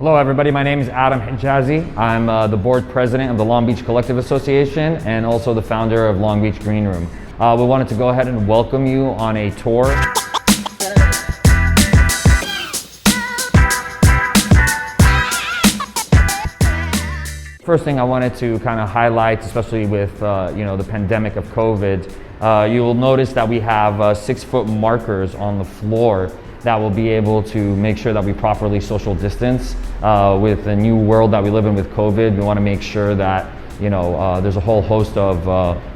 Hello everybody, my name is Adam Hijazi. I'm the board president of the Long Beach Collective Association and also the founder of Long Beach Greenroom. We wanted to go ahead and welcome you on a tour. First thing I wanted to kind of highlight, especially with the pandemic of COVID, you will notice that we have 6-foot markers on the floor that will be able to make sure that we properly social distance. With the new world that we live in with COVID, we want to make sure that there's a whole host of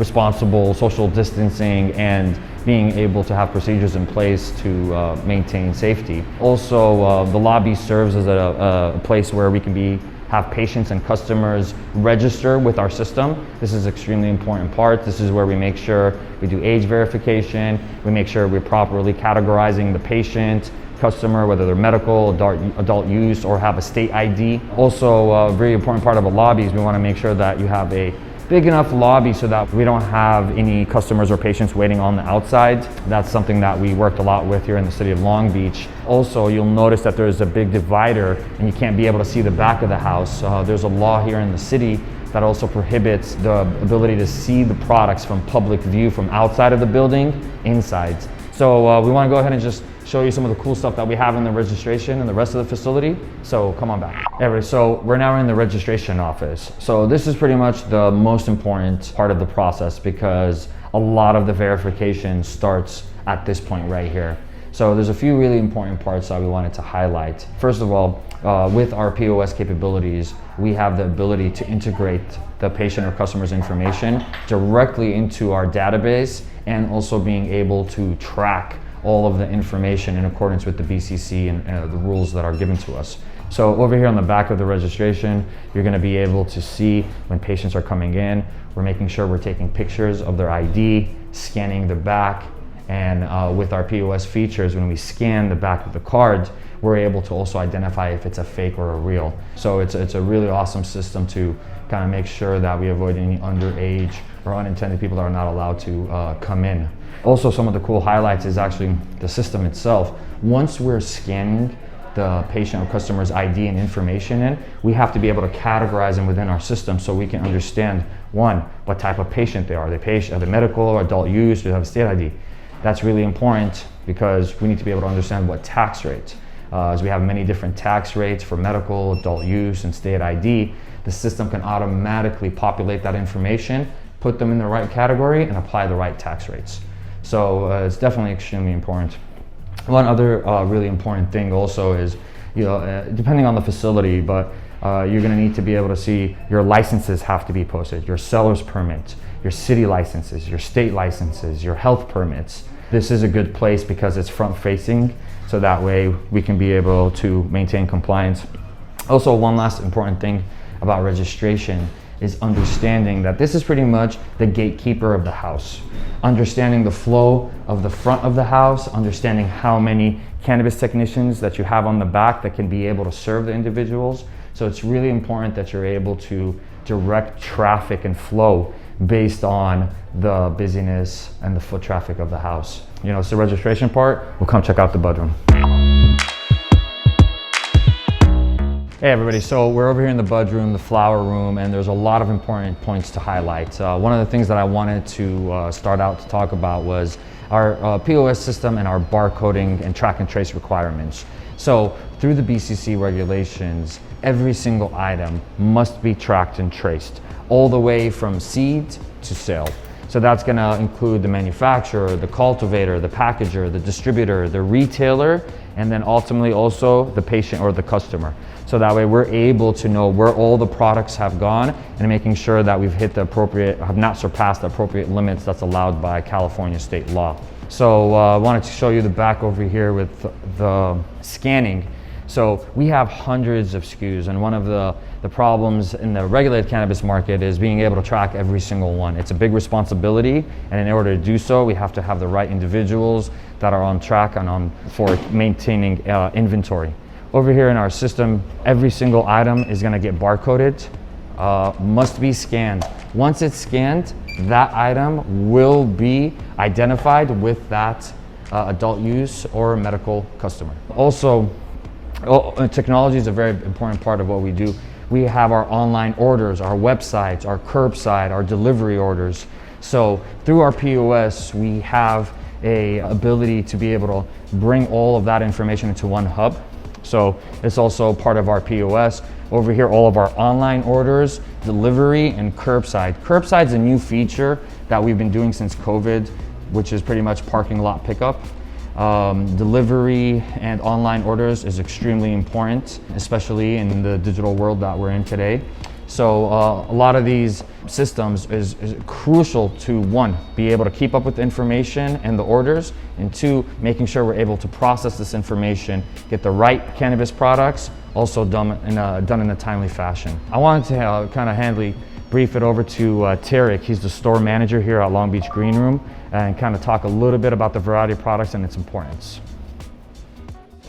responsible social distancing and being able to have procedures in place to maintain safety. Also, the lobby serves as a place where we can have patients and customers register with our system. This is an extremely important part. This is where we make sure we do age verification. We make sure we're properly categorizing the patient, customer, whether they're medical, adult use, or have a state ID. Also, a very important part of a lobby is we want to make sure that you have a big enough lobby so that we don't have any customers or patients waiting on the outside. That's something that we worked a lot with here in the city of Long Beach. Also, you'll notice that there's a big divider and you can't be able to see the back of the house. There's a law here in the city that also prohibits the ability to see the products from public view from outside of the building, inside. So we want to go ahead and just show you some of the cool stuff that we have in the registration and the rest of the facility. So come on back. Anyway, so we're now in the registration office. So this is pretty much the most important part of the process because a lot of the verification starts at this point right here. So there's a few really important parts that we wanted to highlight. First of all, with our POS capabilities, we have the ability to integrate the patient or customer's information directly into our database and also being able to track all of the information in accordance with the BCC and the rules that are given to us. So over here on the back of the registration, you're going to be able to see when patients are coming in. We're making sure we're taking pictures of their ID, scanning the back, and with our POS features, when we scan the back of the card, we're able to also identify if it's a fake or a real. So it's a really awesome system to kind of make sure that we avoid any underage or unintended people that are not allowed to come in. Also, some of the cool highlights is actually the system itself. Once we're scanning the patient or customer's ID and information in, we have to be able to categorize them within our system so we can understand, one, what type of patient they are. Are they medical or adult use? Do they have a state ID? That's really important because we need to be able to understand what tax rate. As we have many different tax rates for medical, adult use, and state ID, the system can automatically populate that information, put them in the right category, and apply the right tax rates. So it's definitely extremely important. One other really important thing also is, depending on the facility, but you're going to need to be able to see your licenses have to be posted, your seller's permit, your city licenses, your state licenses, your health permits. This is a good place because it's front facing, so that way we can be able to maintain compliance. Also, one last important thing about registration is understanding that this is pretty much the gatekeeper of the house. Understanding the flow of the front of the house, understanding how many cannabis technicians that you have on the back that can be able to serve the individuals. So it's really important that you're able to direct traffic and flow based on the busyness and the foot traffic of the house. It's the registration part. We'll come check out the bedroom. Hey everybody, so we're over here in the budroom, the flower room, and there's a lot of important points to highlight. One of the things that I wanted to start out to talk about was our POS system and our barcoding and track and trace requirements. So through the BCC regulations, every single item must be tracked and traced all the way from seed to sale. So that's going to include the manufacturer, the cultivator, the packager, the distributor, the retailer, and then ultimately also the patient or the customer. So that way we're able to know where all the products have gone and making sure that we've hit have not surpassed the appropriate limits that's allowed by California state law. So I wanted to show you the back over here with the scanning. So we have hundreds of SKUs, and one of the problems in the regulated cannabis market is being able to track every single one. It's a big responsibility, and in order to do so, we have to have the right individuals that are on track and for maintaining inventory. Over here in our system, every single item is going to get barcoded, must be scanned. Once it's scanned, that item will be identified with that adult use or medical customer. Also, Technology is a very important part of what we do. We have our online orders, our websites, our curbside, our delivery orders. So through our POS, we have a ability to be able to bring all of that information into one hub. So it's also part of our POS. Over here, all of our online orders, delivery, and curbside. Curbside's a new feature that we've been doing since COVID, which is pretty much parking lot pickup. Delivery and online orders is extremely important, especially in the digital world that we're in today. So a lot of these systems is crucial to, one, be able to keep up with the information and the orders, and two, making sure we're able to process this information, get the right cannabis products, also done in a timely fashion. I wanted to kind of brief it over to Tarek. He's the store manager here at Long Beach Greenroom, and kind of talk a little bit about the variety of products and its importance.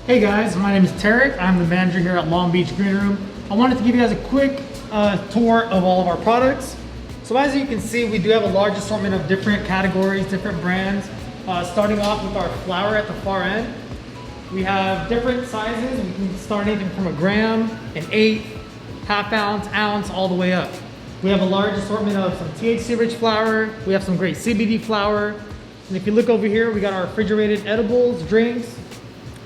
Hey guys, my name is Tarek. I'm the manager here at Long Beach Greenroom. I wanted to give you guys a quick tour of all of our products. So as you can see, we do have a large assortment of different categories, different brands. Starting off with our flower at the far end. We have different sizes. We can start anything from a gram, an eighth, half ounce, all the way up. We have a large assortment of some THC-rich flower. We have some great CBD flower. And if you look over here, we got our refrigerated edibles, drinks,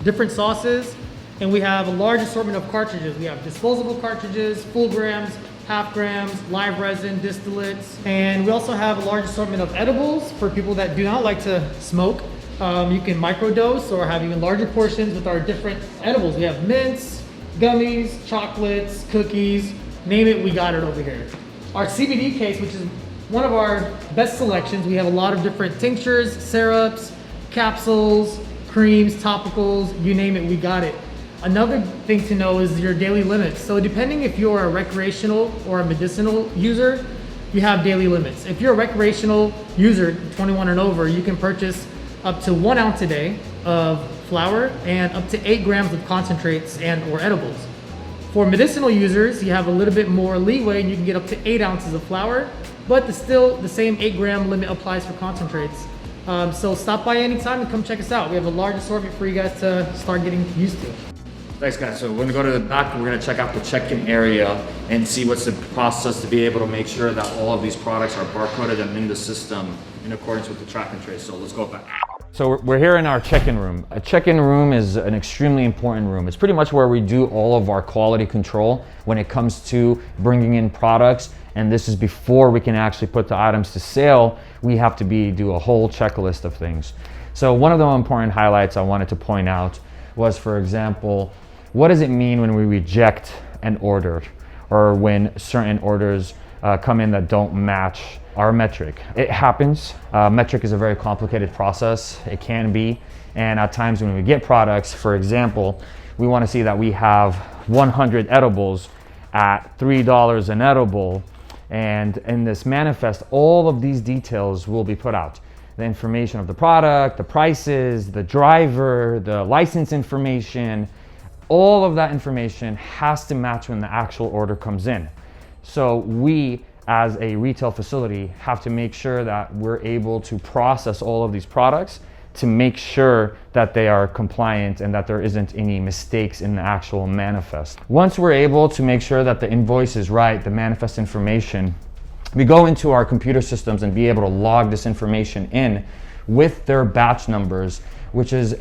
different sauces, and we have a large assortment of cartridges. We have disposable cartridges, full grams, half grams, live resin, distillates, and we also have a large assortment of edibles for people that do not like to smoke. You can microdose or have even larger portions with our different edibles. We have mints, gummies, chocolates, cookies, name it, we got it over here. Our CBD case, which is one of our best selections, we have a lot of different tinctures, syrups, capsules, creams, topicals, you name it, we got it. Another thing to know is your daily limits. So depending if you're a recreational or a medicinal user, you have daily limits. If you're a recreational user, 21 and over, you can purchase up to 1 ounce a day of flower and up to 8 grams of concentrates and or edibles. For medicinal users, you have a little bit more leeway and you can get up to 8 ounces of flower, but still the same 8-gram limit applies for concentrates. So stop by anytime and come check us out. We have a large assortment for you guys to start getting used to. Thanks guys, so we're gonna go to the back and we're gonna check out the check-in area and see what's the process to be able to make sure that all of these products are barcoded and in the system in accordance with the track and trace. So let's go back. So we're here in our check-in room. A check-in room is an extremely important room. It's pretty much where we do all of our quality control when it comes to bringing in products, and this is before we can actually put the items to sale. We have to do a whole checklist of things. So one of the important highlights I wanted to point out was, for example, what does it mean when we reject an order or when certain orders come in that don't match our metric? It happens. Metric is a very complicated process. It can be. And at times when we get products, for example, we want to see that we have 100 edibles at $3 an edible. And in this manifest, all of these details will be put out. The information of the product, the prices, the driver, the license information, all of that information has to match when the actual order comes in. So we, as a retail facility, have to make sure that we're able to process all of these products to make sure that they are compliant and that there isn't any mistakes in the actual manifest. Once we're able to make sure that the invoice is right, the manifest information, we go into our computer systems and be able to log this information in with their batch numbers, which is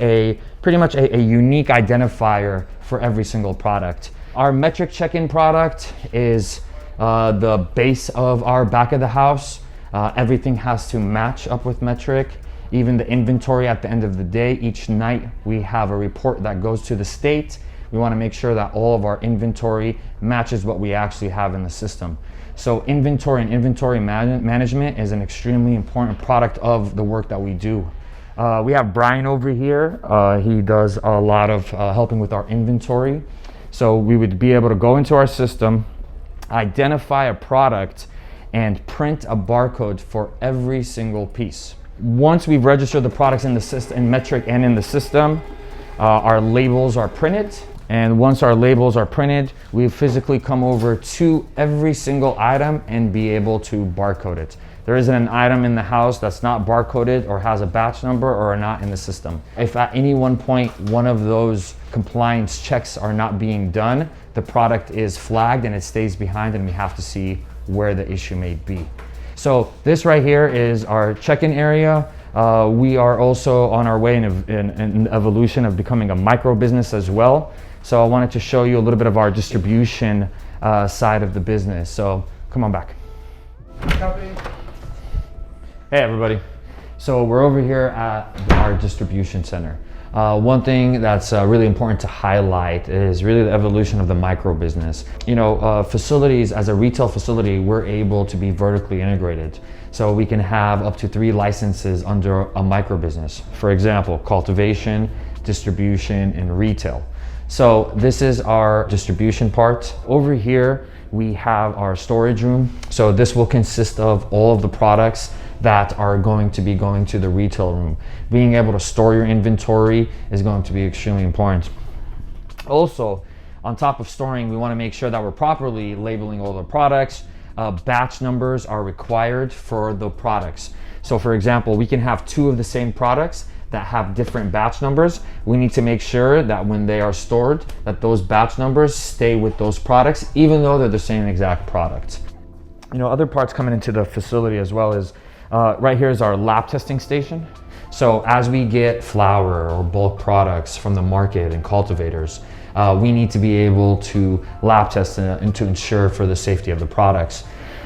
pretty much a unique identifier for every single product. Our metric check-in product is the base of our back of the house. Everything has to match up with metric. Even the inventory at the end of the day, each night we have a report that goes to the state. We want to make sure that all of our inventory matches what we actually have in the system. So inventory and inventory management is an extremely important product of the work that we do. We have Brian over here. He does a lot of helping with our inventory. So we would be able to go into our system, identify a product, and print a barcode for every single piece. Once we've registered the products in the system, in metric and in the system, our labels are printed. And once our labels are printed, we physically come over to every single item and be able to barcode it. There isn't an item in the house that's not barcoded or has a batch number or are not in the system. If at any one point one of those compliance checks are not being done, the product is flagged and it stays behind, and we have to see where the issue may be. So this right here is our check-in area. We are also on our way in evolution of becoming a micro business as well. So I wanted to show you a little bit of our distribution side of the business. So come on back. Hey everybody. So we're over here at our distribution center. One thing that's really important to highlight is really the evolution of the micro business. You know, facilities, as a retail facility, we're able to be vertically integrated. So we can have up to 3 licenses under a micro business. For example, cultivation, distribution, and retail. So this is our distribution part. Over here, we have our storage room. So this will consist of all of the products that are going to be going to the retail room. Being able to store your inventory is going to be extremely important. Also, on top of storing, we want to make sure that we're properly labeling all the products. Batch numbers are required for the products. So for example, we can have 2 of the same products that have different batch numbers. We need to make sure that when they are stored, that those batch numbers stay with those products, even though they're the same exact product. You know, other parts coming into the facility as well is, right here is our lab testing station. So as we get flower or bulk products from the market and cultivators, we need to be able to lab test and to ensure for the safety of the products.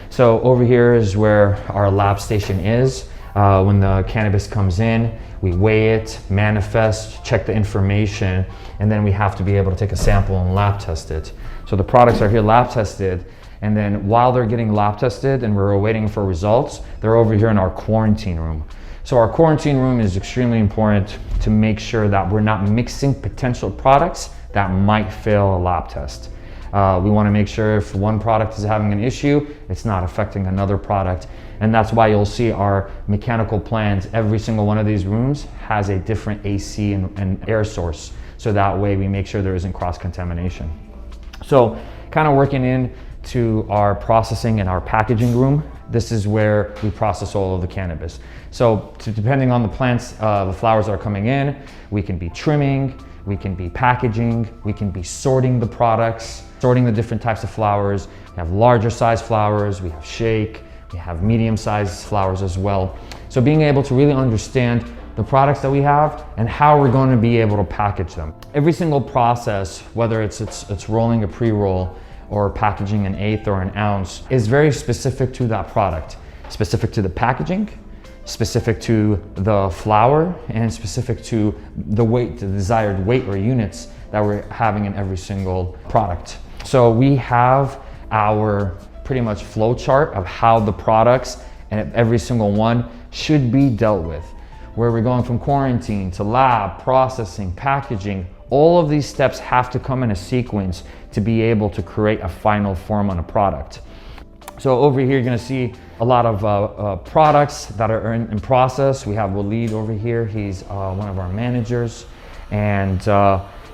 So over here is where our lab station is. When the cannabis comes in, we weigh it, manifest, check the information, and then we have to be able to take a sample and lab test it. So the products are here lab tested, and then while they're getting lab tested and we're waiting for results, they're over here in our quarantine room. So our quarantine room is extremely important to make sure that we're not mixing potential products that might fail a lab test. We want to make sure if one product is having an issue, it's not affecting another product. And that's why you'll see our mechanical plants, every single one of these rooms has a different AC and air source. So that way we make sure there isn't cross-contamination. So kind of working into our processing and our packaging room, this is where we process all of the cannabis. So depending on the plants, the flowers that are coming in, we can be trimming, we can be packaging, we can be sorting the products, sorting the different types of flowers. We have larger size flowers, we have shake, we have medium sized flowers as well. So being able to really understand the products that we have and how we're going to be able to package them. Every single process, whether it's rolling a pre-roll or packaging an eighth or an ounce, is very specific to that product, specific to the packaging, specific to the flower, and specific to the weight, the desired weight or units that we're having in every single product. So we have our pretty much flow chart of how the products and every single one should be dealt with, where we're going from quarantine to lab, processing, packaging. All of these steps have to come in a sequence to be able to create a final form on a product. So over here, you're gonna see a lot of products that are in process. We have Waleed over here. He's one of our managers. And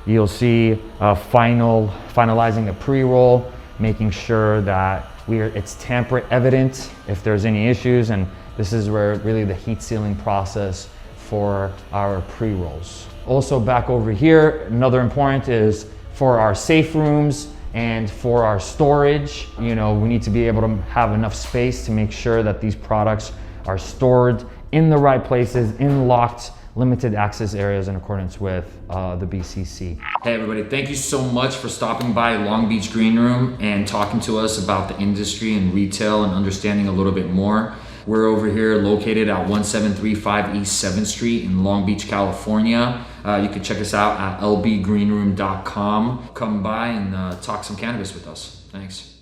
you'll see finalizing a pre-roll, making sure that it's tamper evident if there's any issues. And this is where really the heat sealing process for our pre-rolls. Also back over here, another important is for our safe rooms and for our storage. You know, we need to be able to have enough space to make sure that these products are stored in the right places, in locked, limited access areas in accordance with the BCC. Hey everybody, thank you so much for stopping by Long Beach Green Room and talking to us about the industry and retail and understanding a little bit more. We're over here located at 1735 East 7th Street in Long Beach, California. You can check us out at lbgreenroom.com. Come by and talk some cannabis with us. Thanks.